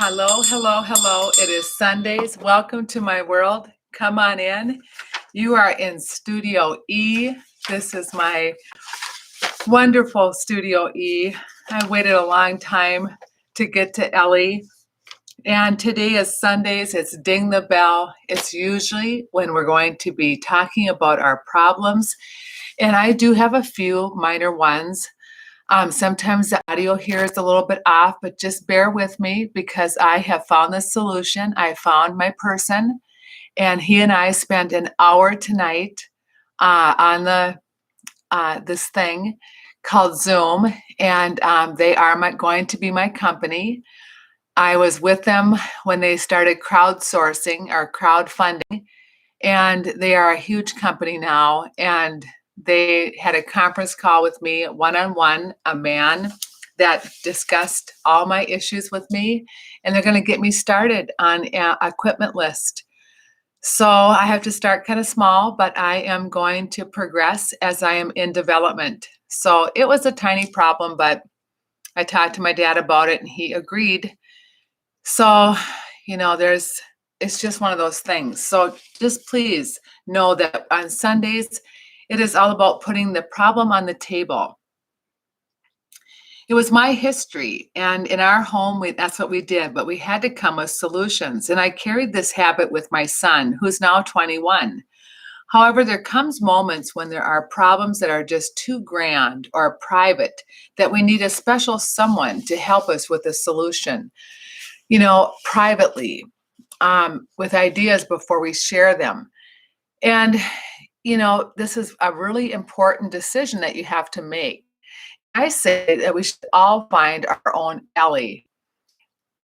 Hello, hello, hello. It is Sundays. Welcome to my world. Come on in. You are in Studio E. This is my wonderful Studio E. I waited a long time to get to Ellie. And today is Sundays. It's Ding the Bell. It's usually when we're going to be talking about our problems. And I do have a few minor ones. Sometimes the audio here is a little bit off, but just bear with me because I have found the solution. I found my person, and he and I spent an hour tonight on this thing called Zoom, and they are going to be my company. I was with them when they started crowdsourcing or crowdfunding, and they are a huge company now, and they had a conference call with me one-on-one, a man that discussed all my issues with me, and they're going to get me started on an equipment list. So I have to start kind of small, but I am going to progress as I am in development. So it was a tiny problem, but I talked to my dad about it and he agreed. So, it's just one of those things. So just please know that on Sundays, it is all about putting the problem on the table. It was my history, and in our home, that's what we did, but we had to come with solutions. And I carried this habit with my son, who's now 21. However, there comes moments when there are problems that are just too grand or private that we need a special someone to help us with a solution, privately, with ideas before we share them. And this is a really important decision that you have to make. I say that we should all find our own Ellie.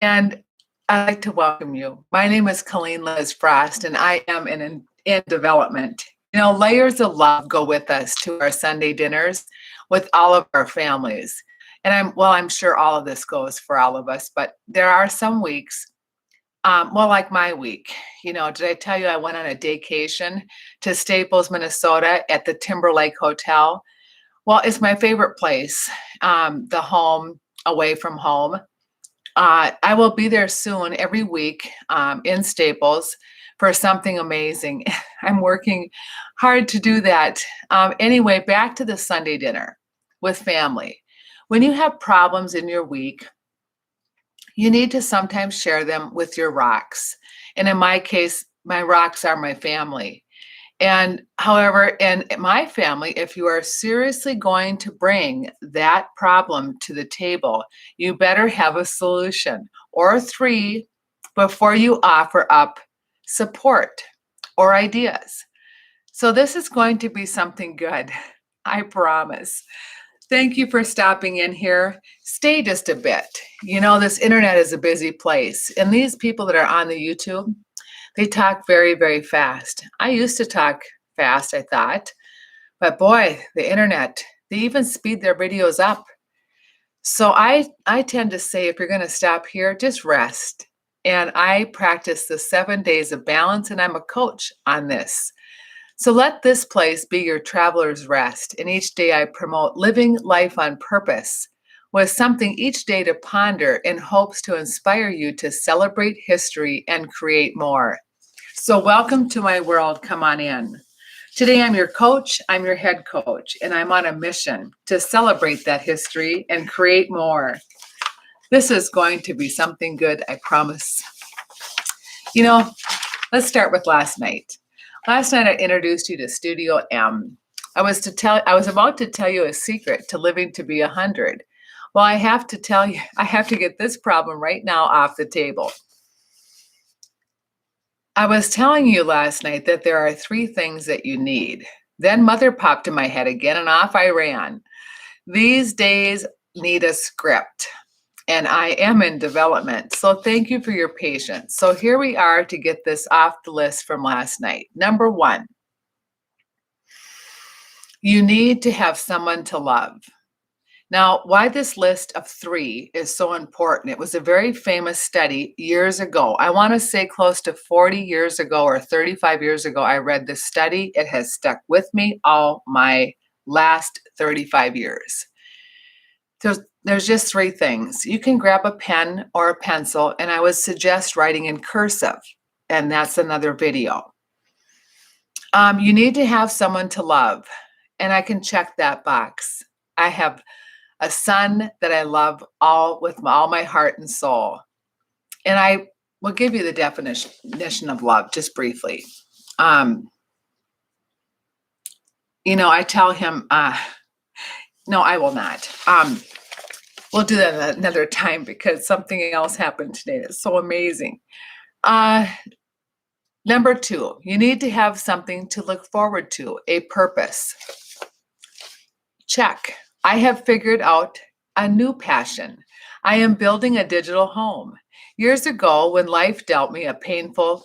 And I'd like to welcome you. My name is Colleen Frost, and I am in development. Layers of love go with us to our Sunday dinners with all of our families. And I'm sure all of this goes for all of us, but there are some weeks, like my week, did I tell you I went on a daycation to Staples, Minnesota at the Timberlake Hotel? Well, it's my favorite place, the home away from home. I will be there soon every week in Staples for something amazing. I'm working hard to do that. Anyway, back to the Sunday dinner with family. When you have problems in your week, you need to sometimes share them with your rocks. And in my case, my rocks are my family. And however, in my family, if you are seriously going to bring that problem to the table, you better have a solution or three before you offer up support or ideas. So this is going to be something good, I promise. Thank you for stopping in here. Stay just a bit. This internet is a busy place. And these people that are on the YouTube, they talk very, very fast. I used to talk fast, I thought. But boy, the internet, they even speed their videos up. So I tend to say, if you're going to stop here, just rest. And I practice the 7 days of balance, and I'm a coach on this. So let this place be your traveler's rest. And each day I promote living life on purpose with something each day to ponder in hopes to inspire you to celebrate history and create more. So welcome to my world. Come on in. Today I'm your coach. I'm your head coach, and I'm on a mission to celebrate that history and create more. This is going to be something good, I promise. Let's start with last night. Last night I introduced you to Studio M. I was about to tell you a secret to living to be 100. Well, I have to tell you, I have to get this problem right now off the table. I was telling you last night that there are 3 things that you need. Then Mother popped in my head again, and off I ran. These days need a script, and I am in development. So thank you for your patience. So here we are to get this off the list from last night. Number 1, you need to have someone to love. Now, why this list of 3 is so important, it was a very famous study years ago. I want to say close to 40 years ago or 35 years ago, I read this study. It has stuck with me all my last 35 years. There's just three things. You can grab a pen or a pencil, and I would suggest writing in cursive, and that's another video. You need to have someone to love, and I can check that box. I have a son that I love with all my heart and soul. And I will give you the definition of love just briefly. I tell him, no, I will not. We'll do that another time because something else happened today that's so amazing. Number 2, you need to have something to look forward to, a purpose. Check. I have figured out a new passion. I am building a digital home. Years ago, when life dealt me a painful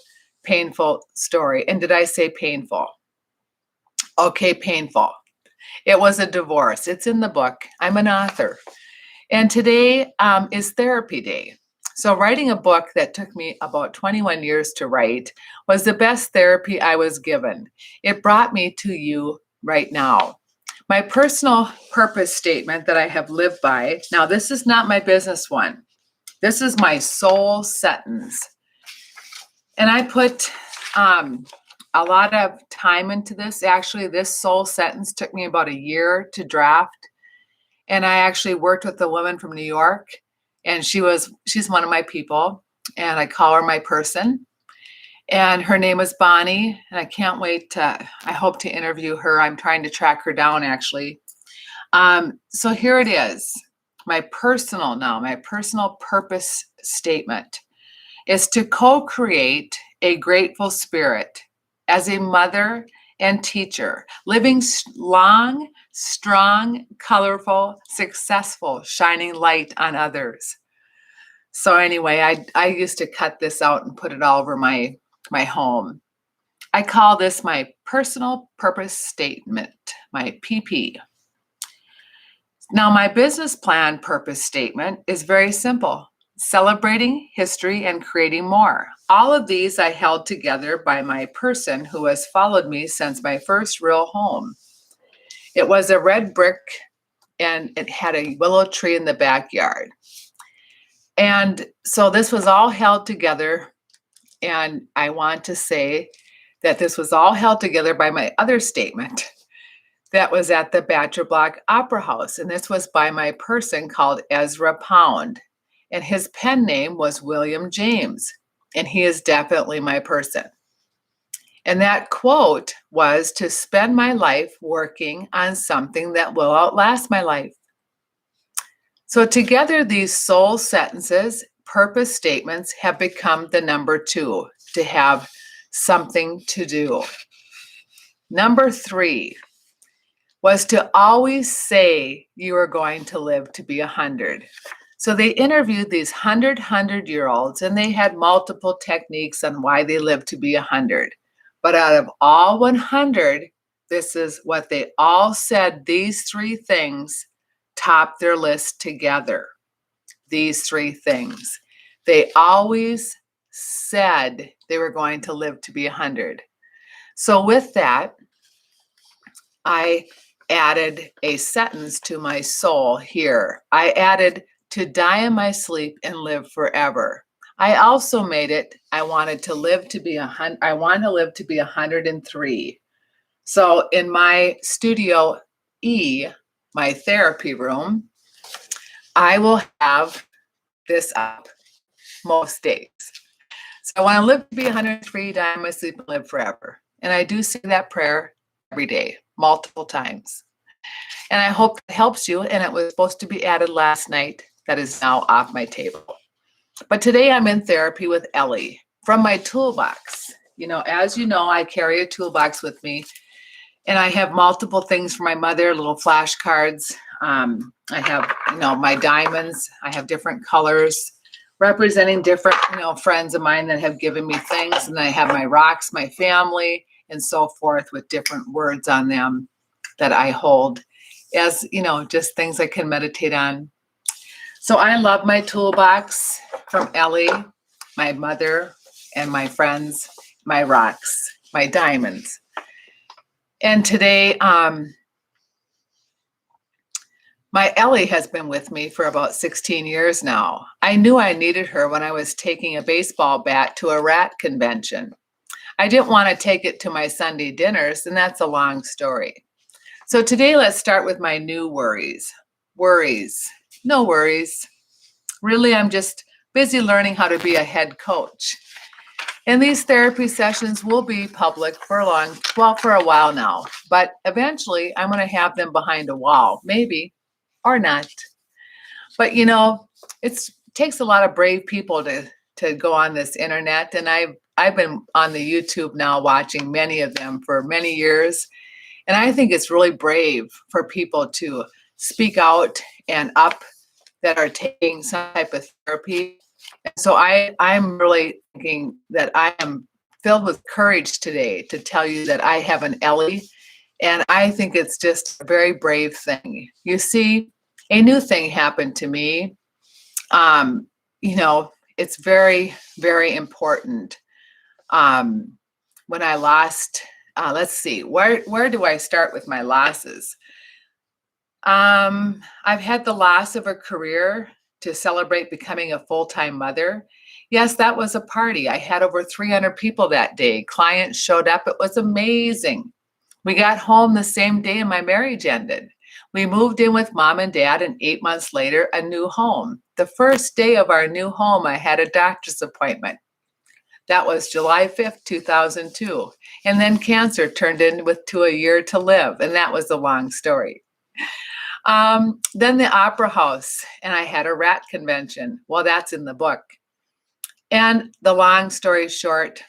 story, and did I say painful? Okay, painful. It was a divorce. It's in the book. I'm an author. And today is therapy day. So writing a book that took me about 21 years to write was the best therapy I was given. It brought me to you right now. My personal purpose statement that I have lived by, now this is not my business one. This is my soul sentence. And I put a lot of time into this. Actually, this soul sentence took me about a year to draft. And I actually worked with a woman from New York, and she's one of my people, and I call her my person. And her name is Bonnie, and I can't wait I hope to interview her. I'm trying to track her down, actually. So here it is. My personal purpose statement is to co-create a grateful spirit as a mother and teacher, living long, strong, colorful, successful, shining light on others. So anyway, I used to cut this out and put it all over my home. I call this my personal purpose statement, my PP. Now, my business plan purpose statement is very simple: celebrating history and creating more. All of these I held together by my person who has followed me since my first real home. It was a red brick, and it had a willow tree in the backyard. And so this was all held together, and I want to say that this was all held together by my other statement that was at the Bachelor Block Opera House, and this was by my person called Ezra Pound, and his pen name was William James, and he is definitely my person. And that quote was to spend my life working on something that will outlast my life. So together, these soul sentences, purpose statements, have become the number 2, to have something to do. Number 3 was to always say you are going to live to be 100. So they interviewed these 100-year-olds, and they had multiple techniques on why they lived to be 100. But out of all 100, this is what they all said. These 3 things top their list together. These 3 things. They always said they were going to live to be 100. So with that, I added a sentence to my soul here. I added, to die in my sleep and live forever. I also made it, I want to live to be 103. So in my Studio E, my therapy room, I will have this up most days. So I want to live to be 103, die in my sleep and live forever. And I do say that prayer every day, multiple times. And I hope it helps you. And it was supposed to be added last night. That is now off my table. But today I'm in therapy with Ellie from my toolbox. As you know, I carry a toolbox with me, and I have multiple things for my mother, little flashcards. I have, my diamonds. I have different colors representing different, friends of mine that have given me things. And I have my rocks, my family, and so forth, with different words on them that I hold as, just things I can meditate on. So I love my toolbox from Ellie, my mother, and my friends, my rocks, my diamonds. And today, My Ellie has been with me for about 16 years now. I knew I needed her when I was taking a baseball bat to a rat convention. I didn't want to take it to my Sunday dinners, and that's a long story. So today, let's start with my new worries. Worries. No worries. Really, I'm just busy learning how to be a head coach. And these therapy sessions will be public for for a while now, but eventually I'm going to have them behind a wall, maybe, or not. But it takes a lot of brave people to go on this internet, and I've been on the YouTube now watching many of them for many years, and I think it's really brave for people to speak out and up that are taking some type of therapy. And so I'm really thinking that I am filled with courage today to tell you that I have an Ellie, and I think it's just a very brave thing. You see, a new thing happened to me. It's very, very important. When I lost, let's see, where do I start with my losses? I've had the loss of a career to celebrate becoming a full-time mother. Yes, that was a party. I had over 300 people that day. Clients showed up. It was amazing. We got home the same day and my marriage ended. We moved in with mom and dad, and 8 months later, a new home. The first day of our new home, I had a doctor's appointment. That was July 5th, 2002. And then cancer turned to a year to live, and that was a long story. Then the opera house, and I had a rat convention. Well, that's in the book. And the long story short,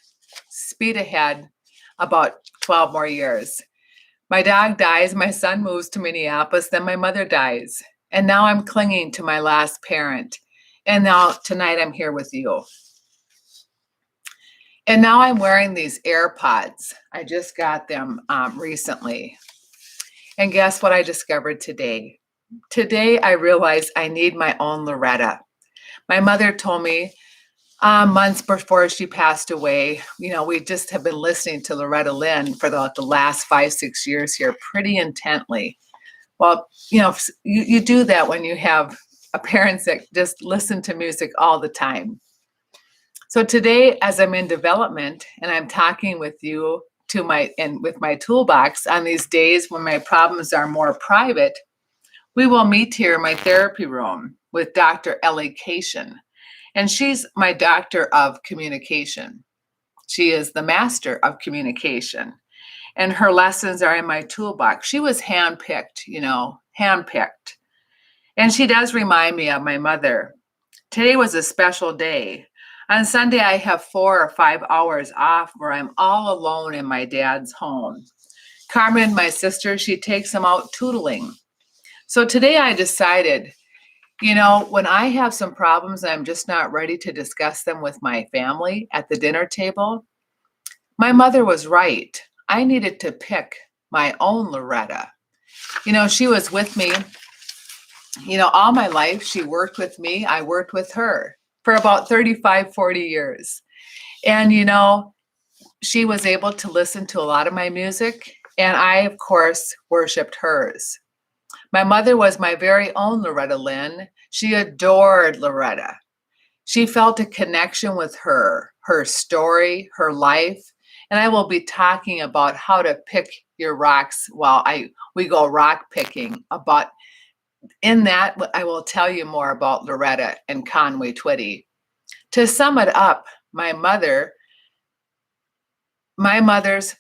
speed ahead about 12 more years. My dog dies, my son moves to Minneapolis, then my mother dies. And now I'm clinging to my last parent. And now tonight I'm here with you. And now I'm wearing these AirPods. I just got them recently. And guess what I discovered today? Today I realized I need my own Loretta. My mother told me months before she passed away, we just have been listening to Loretta Lynn for the last 5-6 years here pretty intently. Well, you do that when you have parents that just listen to music all the time. So today, as I'm in development and I'm talking with you with my toolbox on these days when my problems are more private, we will meet here in my therapy room with Dr. Ellie. And she's my doctor of communication. She is the master of communication. And her lessons are in my toolbox. She was handpicked. And she does remind me of my mother. Today was a special day. On Sunday, I have 4 or 5 hours off where I'm all alone in my dad's home. Carmen, my sister, she takes them out tootling. So today I decided, when I have some problems and I'm just not ready to discuss them with my family at the dinner table, my mother was right. I needed to pick my own Loretta. She was with me, all my life. She worked with me. I worked with her for about 35, 40 years. And, she was able to listen to a lot of my music. And I, of course, worshiped hers. My mother was my very own Loretta Lynn. She adored Loretta. She felt a connection with her story, her life. And I will be talking about how to pick your rocks while we go rock picking. In that, I will tell you more about Loretta and Conway Twitty. To sum it up, my mother's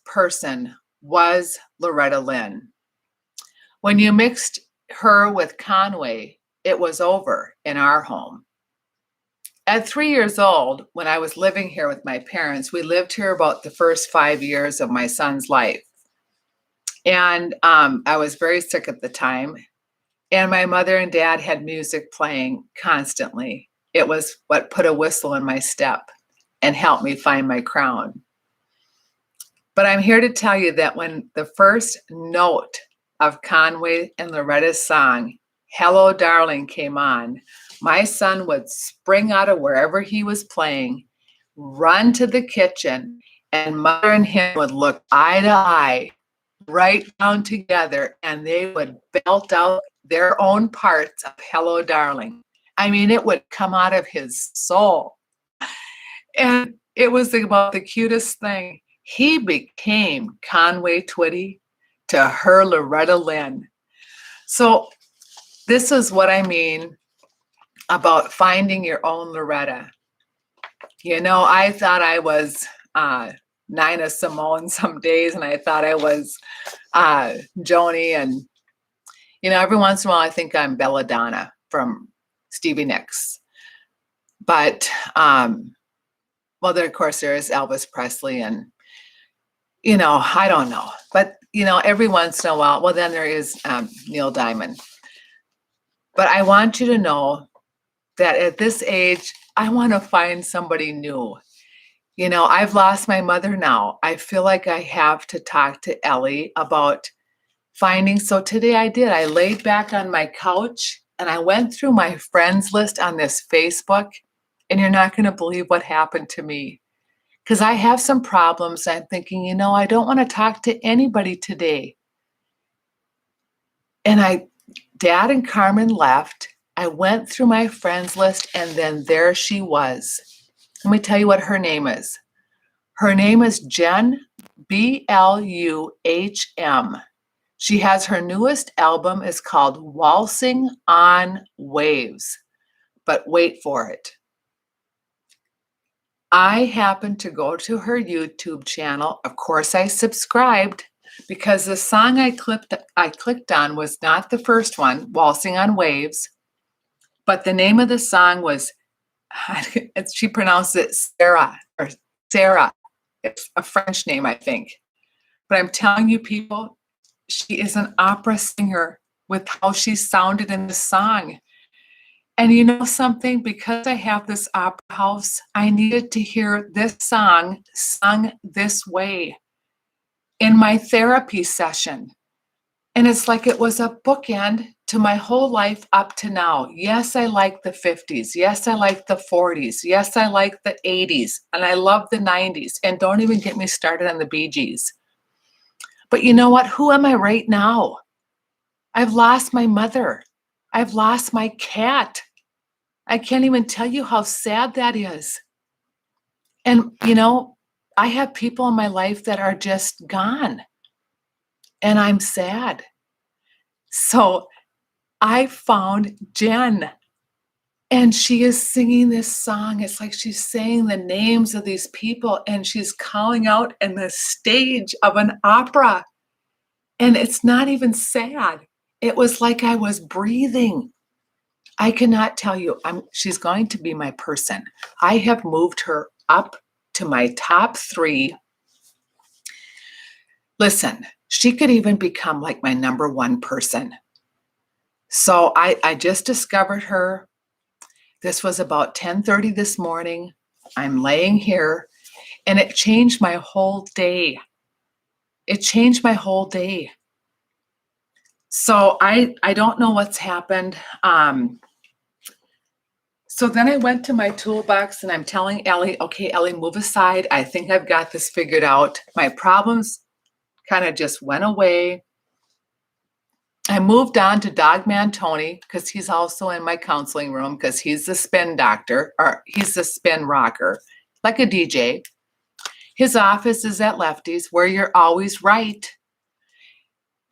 person was Loretta Lynn. When you mixed her with Conway, it was over in our home. At 3 years old, when I was living here with my parents, we lived here about the first 5 years of my son's life. And I was very sick at the time. And my mother and dad had music playing constantly. It was what put a whistle in my step and helped me find my crown. But I'm here to tell you that when the first note of Conway and Loretta's song, Hello, Darling, came on, my son would spring out of wherever he was playing, run to the kitchen, and mother and him would look eye to eye, right down together, and they would belt out their own parts of Hello, Darling. I mean, it would come out of his soul. And it was about the cutest thing. He became Conway Twitty to her Loretta Lynn. So this is what I mean about finding your own Loretta. You know, I thought I was Nina Simone some days, and I thought I was Joni, and you know, every once in a while I think I'm Belladonna from Stevie Nicks. But well, then of course there is Elvis Presley, and you know, I don't know, but you know, every once in a while, well, then there is Neil Diamond. But I want you to know that at this age, I want to find somebody new. You know, I've lost my mother now. I feel like I have to talk to Ellie about finding. So today I did. I laid back on my couch and I went through my friends list on this Facebook, and you're not going to believe what happened to me. Because I have some problems. I'm thinking, you know, I don't want to talk to anybody today. And Dad and Carmen left. I went through my friends list, and then there she was. Let me tell you what her name is. Her name is Jen, Bluhm. She has her newest album is called Waltzing on Waves. But wait for it. I happened to go to her YouTube channel. Of course, I subscribed because the song I clicked on was not the first one, Waltzing on Waves, but the name of the song was, she pronounced it Sarah, or Sarah. It's a French name, I think. But I'm telling you, people, she is an opera singer with how she sounded in the song. And you know something? Because I have this opera house, I needed to hear this song sung this way in my therapy session. And it's like it was a bookend to my whole life up to now. Yes, I like the 50s. Yes, I like the 40s. Yes, I like the 80s. And I love the 90s. And don't even get me started on the Bee Gees. But you know what? Who am I right now? I've lost my mother. I've lost my cat. I can't even tell you how sad that is. And, you know, I have people in my life that are just gone. And I'm sad. So I found Jen, and she is singing this song. It's like she's saying the names of these people, and she's calling out in the stage of an opera. And it's not even sad. It was like I was breathing. I cannot tell you, she's going to be my person. I have moved her up to my top 3. Listen, she could even become like my number 1 person. So I just discovered her. This was about 10:30 this morning. I'm laying here, and it changed my whole day. It changed my whole day. So I don't know what's happened. So then I went to my toolbox, and I'm telling Ellie, okay, Ellie, move aside. I think I've got this figured out. My problems kind of just went away. I moved on to Dogman Tony because he's also in my counseling room because he's the spin doctor, or he's the spin rocker, like a DJ. His office is at Lefty's, where you're always right.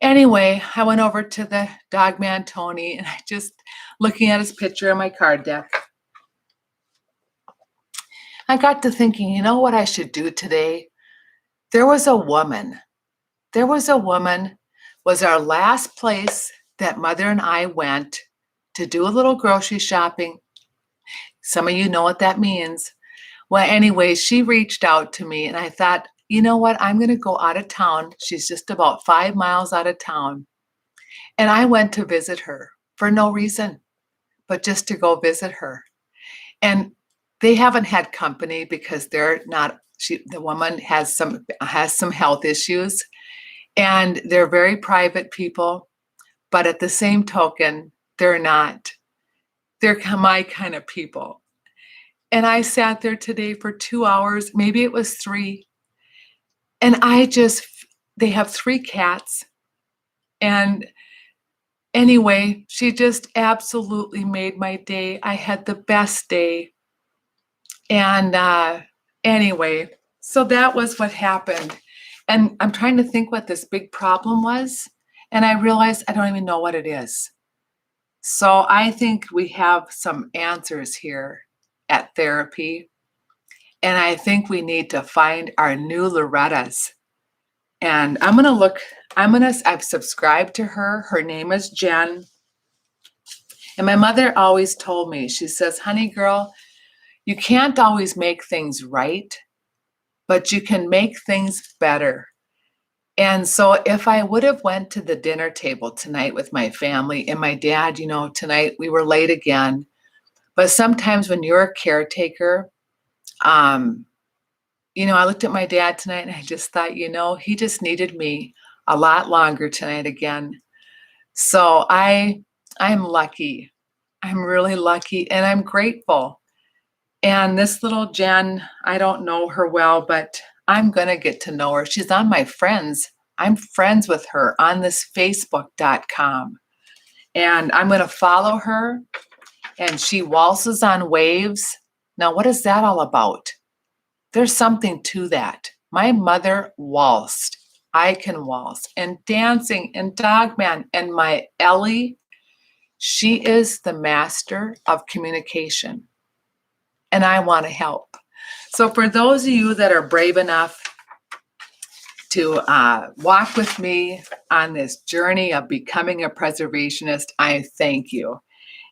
Anyway, I went over to the Dogman Tony, and I just looking at his picture on my card deck. I got to thinking, you know what I should do today? There was a woman, was our last place that Mother and I went to do a little grocery shopping. Some of you know what that means. Well, anyway, she reached out to me, and I thought, you know what? I'm going to go out of town. She's just about 5 miles out of town. And I went to visit her for no reason, but just to go visit her. And they haven't had company because they're not, the woman has some health issues, and they're very private people, but at the same token, they're not. They're my kind of people. And I sat there today for 2 hours, maybe it was 3. And they have 3 cats, and Anyway, she just absolutely made my day. I had the best day. And anyway, so that was what happened. And I'm trying to think what this big problem was. And I realized I don't even know what it is. So I think we have some answers here at therapy. And I think we need to find our new Lorettas. And I'm going to look, I've subscribed to her. Her name is Jen. And my mother always told me, she says, honey girl, you can't always make things right, but you can make things better. And so if I would have went to the dinner table tonight with my family and my dad, tonight we were late again. But sometimes when you're a caretaker, I looked at my dad tonight and I just thought, he just needed me a lot longer tonight again. So I'm lucky. I'm really lucky and I'm grateful. And this little Jen, I don't know her well, but I'm going to get to know her. She's on my friends. I'm friends with her on this Facebook.com. And I'm going to follow her. And she waltzes on waves. Now, what is that all about? There's something to that. My mother waltzed. I can waltz. And dancing and Dogman. And my Ellie, she is the master of communication. And I want to help. So for those of you that are brave enough to walk with me on this journey of becoming a preservationist, I thank you.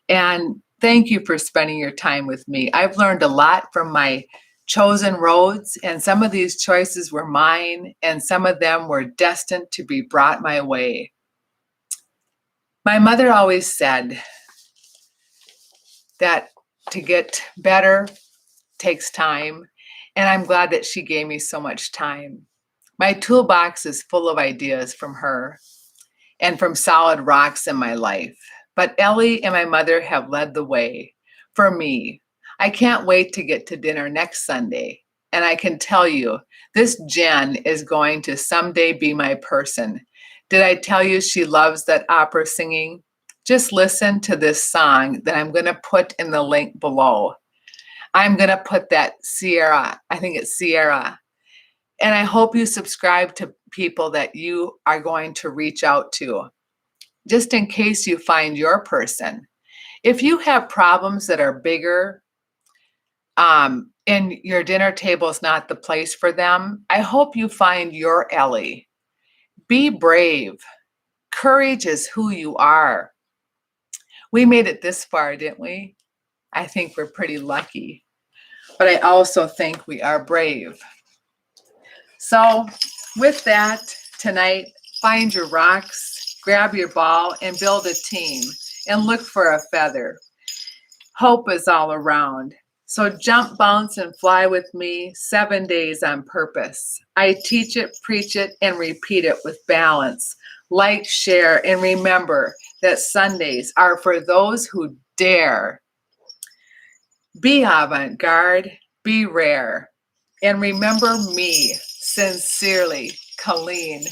And thank you for spending your time with me. I've learned a lot from my chosen roads, and some of these choices were mine, and some of them were destined to be brought my way. My mother always said that to get better takes time, and I'm glad that she gave me so much time. My toolbox is full of ideas from her and from solid rocks in my life. But Ellie and my mother have led the way for me. I can't wait to get to dinner next Sunday. And I can tell you, this Jen is going to someday be my person. Did I tell you she loves that opera singing? Just listen to this song that I'm going to put in the link below. I'm going to put that Sierra, I think it's Sierra. And I hope you subscribe to people that you are going to reach out to, just in case you find your person. If you have problems that are bigger, and your dinner table is not the place for them, I hope you find your Ellie. Be brave. Courage is who you are. We made it this far, didn't we? I think we're pretty lucky. But I also think we are brave. So with that, tonight, find your rocks, grab your ball, and build a team, and look for a feather. Hope is all around. So jump, bounce, and fly with me 7 days on purpose. I teach it, preach it, and repeat it with balance. Like, share, and remember that Sundays are for those who dare. Be avant-garde, be rare, and remember me, sincerely, Colleen.